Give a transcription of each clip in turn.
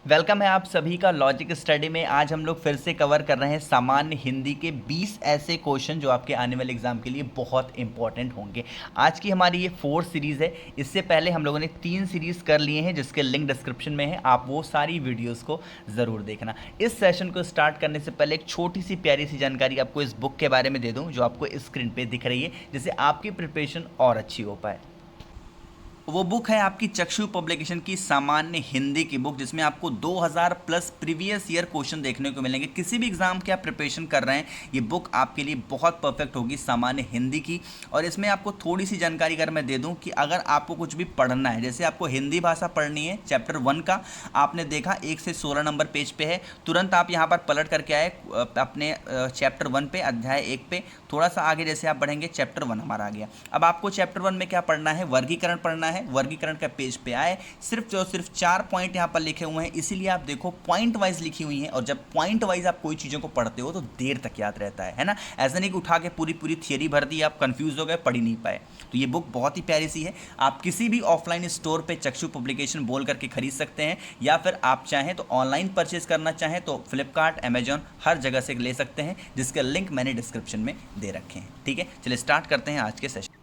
Welcome है आप सभी का लॉजिक स्टडी में। आज हम लोग फिर से कवर कर रहे हैं सामान्य हिंदी के 20 ऐसे क्वेश्चन जो आपके आने वाले एग्जाम के लिए बहुत इंपॉर्टेंट होंगे। आज की हमारी ये 4 सीरीज़ है। इससे पहले हम लोगों ने 3 सीरीज़ कर लिए हैं जिसके लिंक डिस्क्रिप्शन में है, आप वो सारी वीडियोस को ज़रूर देखना। इस सेशन को स्टार्ट करने से पहले एक छोटी सी प्यारी सी जानकारी आपको इस बुक के बारे में दे दूँ जो आपको स्क्रीन पर दिख रही है, जिससे आपकी प्रिपरेशन और अच्छी हो पाए। वो बुक है आपकी चक्षु पब्लिकेशन की सामान्य हिंदी की बुक, जिसमें आपको 2000 प्लस प्रीवियस ईयर क्वेश्चन देखने को मिलेंगे। किसी भी एग्जाम के आप प्रिपरेशन कर रहे हैं, ये बुक आपके लिए बहुत परफेक्ट होगी सामान्य हिंदी की। और इसमें आपको थोड़ी सी जानकारी अगर मैं दे दूं कि अगर आपको कुछ भी पढ़ना है, जैसे आपको हिंदी भाषा पढ़नी है, चैप्टर 1 का आपने देखा 1 से 16 नंबर पेज पे है, तुरंत आप यहाँ पर पलट करके आए अपने चैप्टर 1 पे, अध्याय 1 पे। थोड़ा सा आगे जैसे आप बढ़ेंगे चैप्टर 1 हमारा आ गया। अब आपको चैप्टर 1 में क्या पढ़ना है? वर्गीकरण पढ़ना है। वर्गीकरण का पेज पे आए, सिर्फ और सिर्फ 4 पॉइंट यहाँ पर लिखे हुए हैं, इसीलिए आप देखो पॉइंट वाइज लिखी हुई हैं। और जब पॉइंट वाइज आप कोई चीज़ों को पढ़ते हो तो देर तक याद रहता है ना। ऐसा नहीं कि उठा के पूरी पूरी थियरी भर दी, आप कंफ्यूज हो गए, पढ़ ही नहीं पाए। तो ये बुक बहुत ही प्यारी सी है। आप किसी भी ऑफलाइन स्टोर पे चक्षु पब्लिकेशन बोल करके खरीद सकते हैं, या फिर आप चाहें तो ऑनलाइन परचेज करना चाहें तो फ्लिपकार्ट, अमेजॉन हर जगह से ले सकते हैं, जिसके लिंक मैंने डिस्क्रिप्शन में दे रखे हैं। ठीक है, चलिए स्टार्ट करते हैं आज के सेशन।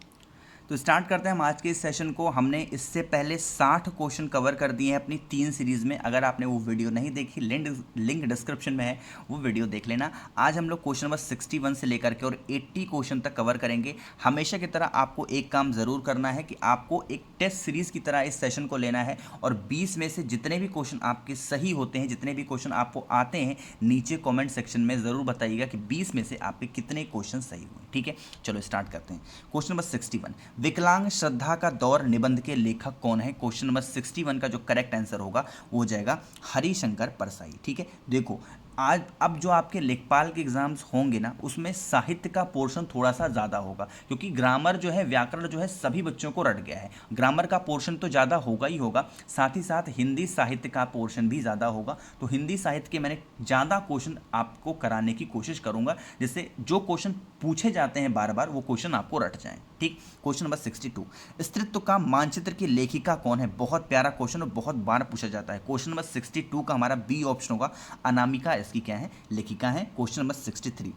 तो स्टार्ट करते हैं हम आज के इस सेशन को। हमने इससे पहले 60 क्वेश्चन कवर कर दिए हैं अपनी 3 सीरीज़ में। अगर आपने वो वीडियो नहीं देखी, लिंक डिस्क्रिप्शन में है, वो वीडियो देख लेना। आज हम लोग क्वेश्चन नंबर 61 से लेकर के और 80 क्वेश्चन तक कवर करेंगे। हमेशा की तरह आपको एक काम ज़रूर करना है कि आपको एक टेस्ट सीरीज़ की तरह इस सेशन को लेना है, और 20 में से जितने भी क्वेश्चन आपके सही होते हैं, जितने भी क्वेश्चन आपको आते हैं, नीचे कॉमेंट सेक्शन में ज़रूर बताइएगा कि 20 में से आपके कितने क्वेश्चन सही हुए। ठीक है, चलो स्टार्ट करते हैं। क्वेश्चन नंबर 61, विकलांग श्रद्धा का दौर निबंध के लेखक कौन है? क्वेश्चन नंबर 61 का जो करेक्ट आंसर होगा वो हो जाएगा हरिशंकर परसाई। ठीक है, देखो आज अब जो आपके लेखपाल के एग्जाम्स होंगे ना, उसमें साहित्य का पोर्शन थोड़ा सा ज़्यादा होगा, क्योंकि ग्रामर जो है, व्याकरण जो है, सभी बच्चों को रट गया है। ग्रामर का पोर्शन तो ज़्यादा होगा ही होगा, साथ ही साथ हिंदी साहित्य का पोर्शन भी ज़्यादा होगा। तो हिंदी साहित्य के मैंने ज़्यादा क्वेश्चन आपको कराने की कोशिश करूँगा, जिससे जो क्वेश्चन पूछे जाते हैं बार बार, वो क्वेश्चन आपको रट जाएँ। ठीक, क्वेश्चन नंबर 62, स्त्रीत्व का मानचित्र की लेखिका कौन है? बहुत प्यारा क्वेश्चन और बहुत बार पूछा जाता है। क्वेश्चन नंबर 62 का हमारा बी ऑप्शन होगा, अनामिका इसकी क्या है? लेखिका है। क्वेश्चन नंबर 63,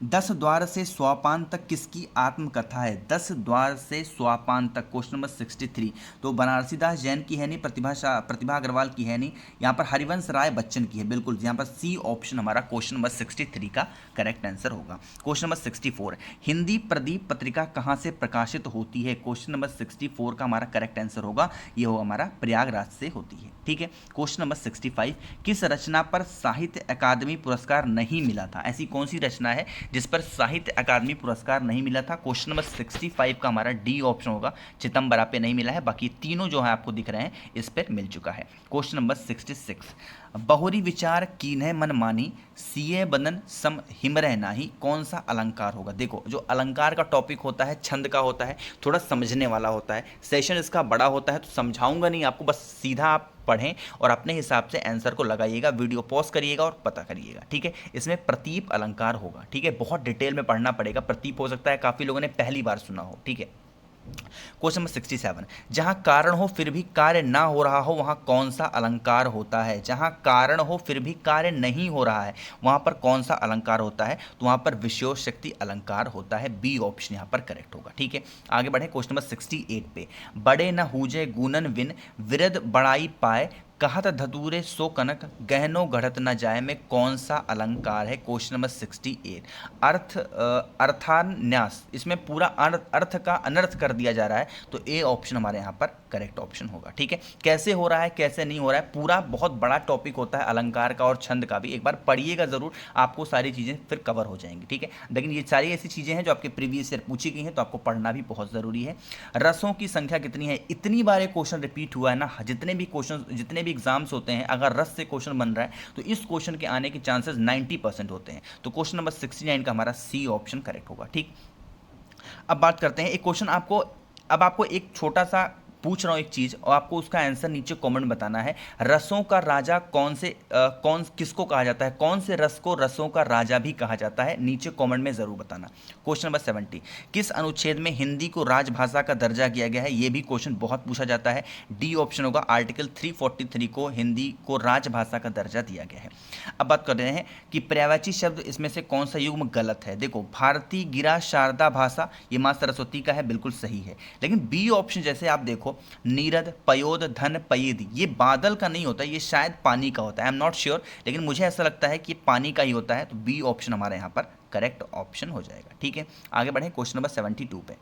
10 द्वार से स्वापान तक किसकी आत्मकथा है? 10 द्वार से स्वापान तक, क्वेश्चन नंबर 63। तो बनारसीदास जैन की है नहीं, प्रतिभा अग्रवाल की है नहीं, यहाँ पर हरिवंश राय बच्चन की है। बिल्कुल, यहाँ पर सी ऑप्शन हमारा क्वेश्चन नंबर 63 का करेक्ट आंसर होगा। क्वेश्चन नंबर 64, हिंदी प्रदीप पत्रिका कहाँ से प्रकाशित होती है? क्वेश्चन नंबर 64 का हमारा करेक्ट आंसर होगा, ये होगा हमारा प्रयागराज से होती है। ठीक है, क्वेश्चन नंबर 65, किस रचना पर साहित्य अकादमी पुरस्कार नहीं मिला था? ऐसी कौन सी रचना है जिस पर साहित्य अकादमी पुरस्कार नहीं मिला था? क्वेश्चन नंबर 65 का हमारा डी ऑप्शन होगा, चिदंबरा पे नहीं मिला है, बाकी तीनों जो है आपको दिख रहे हैं इस पर मिल चुका है। क्वेश्चन नंबर 66, बहुरी विचार कीन्ह मन मानी, सिए बदन सम हिमरह नाही, कौन सा अलंकार होगा? देखो, जो अलंकार का टॉपिक होता है, छंद का होता है, थोड़ा समझने वाला होता है। सेशन इसका बड़ा होता है, तो समझाऊंगा नहीं आपको, बस सीधा आप पढ़ें और अपने हिसाब से आंसर को लगाइएगा, वीडियो पॉज करिएगा और पता करिएगा। ठीक है, इसमें प्रतीप अलंकार होगा। ठीक है, बहुत डिटेल में पढ़ना पड़ेगा। प्रतीप हो सकता है काफ़ी लोगों ने पहली बार सुना हो। ठीक है, क्वेश्चन नंबर 67, जहां कारण हो फिर भी कार्य ना हो रहा हो, वहां कौन सा अलंकार होता है? जहां कारण हो फिर भी कार्य नहीं हो रहा है, वहां पर कौन सा अलंकार होता है? तो वहां पर विशेष शक्ति अलंकार होता है। बी ऑप्शन यहां पर करेक्ट होगा। ठीक है, आगे बढ़े क्वेश्चन नंबर 68 पे, बड़े न हूजे गुणन विन विरद बड़ाई पाए, कहत धतूरे सो कनक गहनो गढ़त न जाए, में कौन सा अलंकार है? क्वेश्चन नंबर 68, अर्थान्यास, इसमें पूरा अर्थ का अनर्थ कर दिया जा रहा है, तो ए ऑप्शन हमारे यहाँ पर करेक्ट ऑप्शन होगा। ठीक है, कैसे हो रहा है, कैसे नहीं हो रहा है, पूरा बहुत बड़ा टॉपिक होता है अलंकार का और छंद का भी। एक बार पढ़िएगा ज़रूर, आपको सारी चीज़ें फिर कवर हो जाएंगी। ठीक है, लेकिन ये सारी ऐसी चीज़ें हैं जो आपके प्रीवियस ईयर पूछी गई हैं, तो आपको पढ़ना भी बहुत ज़रूरी है। रसों की संख्या कितनी है? इतनी बार ये क्वेश्चन रिपीट हुआ है ना, जितने भी एग्जाम्स होते हैं, अगर रस से क्वेश्चन बन रहा है तो इस क्वेश्चन के आने के चांसेस 90% होते हैं। तो क्वेश्चन नंबर 69 का हमारा सी ऑप्शन करेक्ट होगा। ठीक, अब बात करते हैं एक क्वेश्चन आपको, अब आपको एक छोटा सा पूछ रहा हूँ एक चीज़ और आपको उसका आंसर नीचे कमेंट बताना है। रसों का राजा किसको कहा जाता है, कौन से रस को रसों का राजा भी कहा जाता है, नीचे कमेंट में ज़रूर बताना। क्वेश्चन नंबर 70, किस अनुच्छेद में हिंदी को राजभाषा का दर्जा दिया गया है, ये भी क्वेश्चन बहुत पूछा जाता है। डी ऑप्शन होगा, आर्टिकल 343 को हिंदी को राजभाषा का दर्जा दिया गया है। अब बात कर रहे हैं कि पर्यायवाची शब्द इसमें से कौन सा युग्म गलत है। देखो, भारती, गिरा, शारदा भाषा, ये माँ सरस्वती का है, बिल्कुल सही है। लेकिन बी ऑप्शन जैसे आप देखो, नीरद, पयोद, धन, पयेद, ये बादल का नहीं होता, ये शायद पानी का होता है। आई एम नॉट श्योर, लेकिन मुझे ऐसा लगता है कि ये पानी का ही होता है, तो बी ऑप्शन हमारे यहाँ पर करेक्ट ऑप्शन हो जाएगा। ठीक है, आगे बढ़े क्वेश्चन नंबर 72 पे।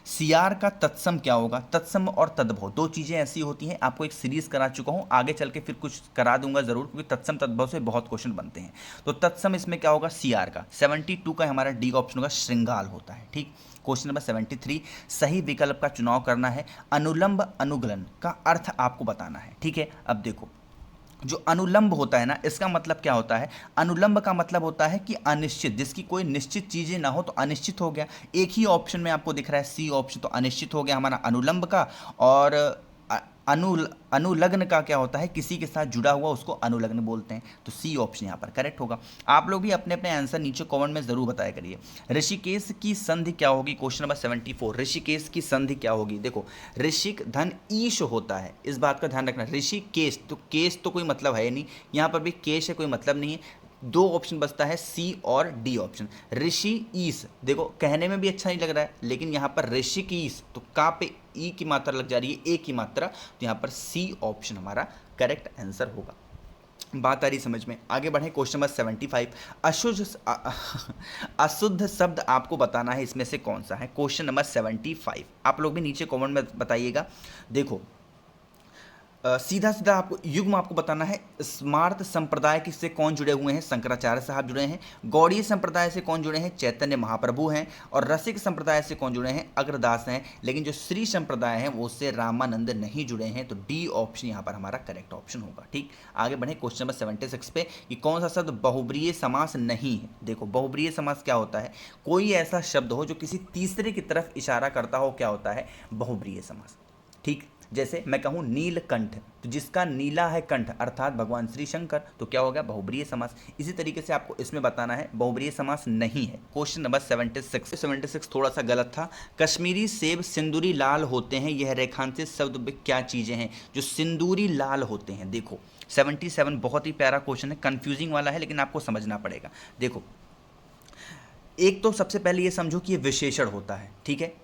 सीआर का तत्सम क्या होगा। तत्सम और तद्भव दो चीज़ें ऐसी होती हैं, आपको एक सीरीज करा चुका हूं, आगे चल के फिर कुछ करा दूंगा जरूर, क्योंकि तत्सम तद्भव से बहुत क्वेश्चन बनते हैं। तो तत्सम इसमें क्या होगा, सीआर का। 72 का हमारा डी ऑप्शन होगा, श्रृंगाल होता है। ठीक, क्वेश्चन नंबर 73, सही विकल्प का चुनाव करना है। अनुलंब अनुगलन का अर्थ आपको बताना है। ठीक है, अब देखो, जो अनुलंब होता है ना, इसका मतलब क्या होता है, अनुलंब का मतलब होता है कि अनिश्चित, जिसकी कोई निश्चित चीजें ना हो, तो अनिश्चित हो गया। एक ही ऑप्शन में आपको दिख रहा है सी ऑप्शन, तो अनिश्चित हो गया हमारा अनुलंब का। और अनुलग्न का क्या होता है, किसी के साथ जुड़ा हुआ, उसको अनुलग्न बोलते हैं, तो सी ऑप्शन यहाँ पर करेक्ट होगा। आप लोग भी अपने अपने आंसर नीचे कमेंट में जरूर बताया करिए। ऋषिकेश की संधि क्या होगी, क्वेश्चन नंबर 74, ऋषिकेश की संधि क्या होगी। देखो, ऋषिक धन ईश होता है, इस बात का ध्यान रखना। ऋषिकेश, तो केश तो कोई मतलब है नहीं, यहाँ पर भी केश है, कोई मतलब नहीं है। दो ऑप्शन बचता है, सी और डी ऑप्शन। ऋषि ईस, देखो कहने में भी अच्छा नहीं लग रहा है, लेकिन यहाँ पर ऋषिकीस, तो का पे ई की मात्रा लग जा रही है, ए की मात्रा, तो यहाँ पर सी ऑप्शन हमारा करेक्ट आंसर होगा। बात आ रही समझ में, आगे बढ़े क्वेश्चन नंबर 75, अशुद्ध शब्द आपको बताना है, इसमें से कौन सा है। क्वेश्चन नंबर 75, आप लोग भी नीचे कमेंट में बताइएगा। देखो, सीधा सीधा आपको युग्म आपको बताना है। स्मार्त संप्रदाय से कौन जुड़े हुए हैं, शंकराचार्य साहब जुड़े हैं। गौड़ीय संप्रदाय से कौन जुड़े हैं, चैतन्य महाप्रभु हैं। और रसिक संप्रदाय से कौन जुड़े हैं, अग्रदास हैं। लेकिन जो श्री संप्रदाय है वो उससे रामानंद नहीं जुड़े हैं, तो डी ऑप्शन यहाँ पर हमारा करेक्ट ऑप्शन होगा। ठीक, आगे बढ़े क्वेश्चन नंबर 76 पे, कि कौन सा शब्द बहुब्रीय समास नहीं है। देखो, बहुब्रीय समास क्या होता है, कोई ऐसा शब्द हो जो किसी तीसरे की तरफ इशारा करता हो, क्या होता है, बहुब्रीय समास। ठीक, जैसे मैं कहूँ नीलकंठ, तो जिसका नीला है कंठ अर्थात भगवान श्री शंकर, तो क्या हो गया, बहुब्रीय समास। इसी तरीके से आपको इसमें बताना है, बहुब्रीय समास नहीं है। क्वेश्चन नंबर 76 थोड़ा सा गलत था। कश्मीरी सेब सिंदूरी लाल होते हैं, यह रेखांकित शब्द में क्या चीजें हैं जो सिंदूरी लाल होते हैं। देखो, 77 बहुत ही प्यारा क्वेश्चन है, कंफ्यूजिंग वाला है, लेकिन आपको समझना पड़ेगा। देखो, एक तो सबसे पहले ये समझो कि ये विशेषण होता है। ठीक है,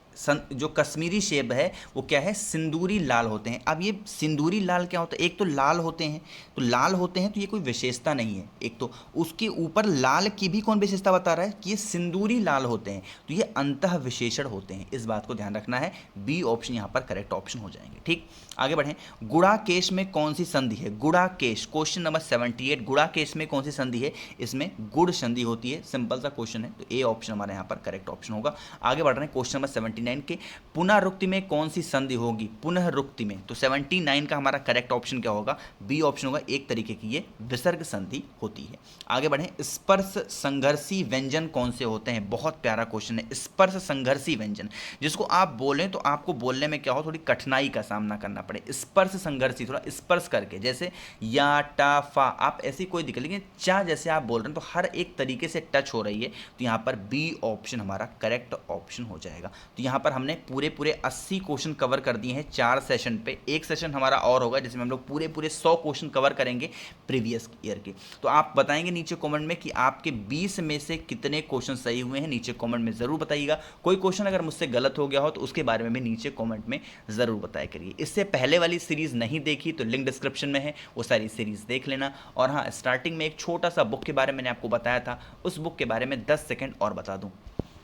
जो कश्मीरी सेब है वो क्या है, सिंदूरी लाल होते हैं। अब ये सिंदूरी लाल क्या होता है, एक तो लाल होते हैं, तो लाल होते हैं तो ये कोई विशेषता नहीं है। एक तो उसके ऊपर लाल की भी कौन विशेषता बता रहा है कि ये सिंदूरी लाल होते हैं, तो ये अंतः विशेषण होते हैं, इस बात को ध्यान रखना है। बी ऑप्शन यहाँ पर करेक्ट ऑप्शन हो जाएंगे। ठीक, आगे बढ़ें। गुड़ाकेश में कौन सी संधि है, गुड़ाकेश, क्वेश्चन नंबर 78, गुड़ाकेश में कौन सी संधि है, इसमें गुड़ संधि होती है। सिंपल सा क्वेश्चन है, तो ए ऑप्शन हमारे यहाँ पर करेक्ट ऑप्शन होगा। आगे बढ़ रहे हैं क्वेश्चन नंबर 79 के, पुनरुक्ति में कौन सी संधि होगी, पुनरुक्ति में, तो 79 का हमारा करेक्ट ऑप्शन क्या होगा, बी ऑप्शन होगा। एक तरीके की ये विसर्ग संधि होती है। आगे बढ़ें। स्पर्श संघर्षी व्यंजन कौन से होते हैं, बहुत प्यारा क्वेश्चन है। स्पर्श संघर्षी व्यंजन, जिसको आप बोलें तो आपको बोलने में क्या हो, थोड़ी कठिनाई का सामना करना पड़े। स्पर्श संघर्षी, थोड़ा स्पर्श करके, जैसे या, टा, फा, आप ऐसी कोई दिक्कत, लेकिन चा जैसे आप बोल रहे हैं तो हर एक तरीके से टच हो रही है, तो यहाँ पर बी ऑप्शन हमारा करेक्ट ऑप्शन हो जाएगा। तो यहाँ पर हमने पूरे 80 क्वेश्चन कवर कर दिए हैं 4 सेशन पे। एक सेशन हमारा और होगा जिसमें हम लोग पूरे 100 क्वेश्चन कवर करेंगे प्रीवियस ईयर के। तो आप बताएंगे नीचे कमेंट में कि आपके 20 में से कितने क्वेश्चन सही हुए हैं, नीचे कमेंट में जरूर बताइएगा। कोई क्वेश्चन अगर मुझसे गलत हो गया हो तो उसके बारे में भी नीचे कमेंट में जरूर बताया करिए। इससे पहले वाली सीरीज नहीं देखी तो लिंक डिस्क्रिप्शन में है, वो सारी सीरीज देख लेना। और हाँ, स्टार्टिंग में एक छोटा सा बुक के बारे में मैंने आपको बताया था, उस बुक के बारे में 10 सेकंड और बता दूं।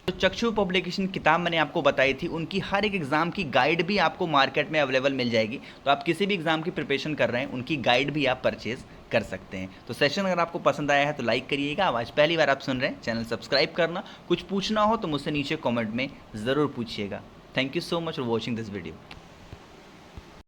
जो चक्षु पब्लिकेशन किताब मैंने आपको बताई थी, उनकी हर एक एग्जाम की गाइड भी आपको मार्केट में अवेलेबल मिल जाएगी। तो आप किसी भी एग्जाम की प्रिपरेशन कर रहे हैं, उनकी गाइड भी आप परचेज कर सकते हैं। तो सेशन अगर आपको पसंद आया है तो लाइक करिएगा। आज पहली बार आप सुन रहे हैं, चैनल सब्सक्राइब करना। कुछ पूछना हो तो मुझसे नीचे कमेंट में ज़रूर पूछिएगा। Thank you so much for watching this video.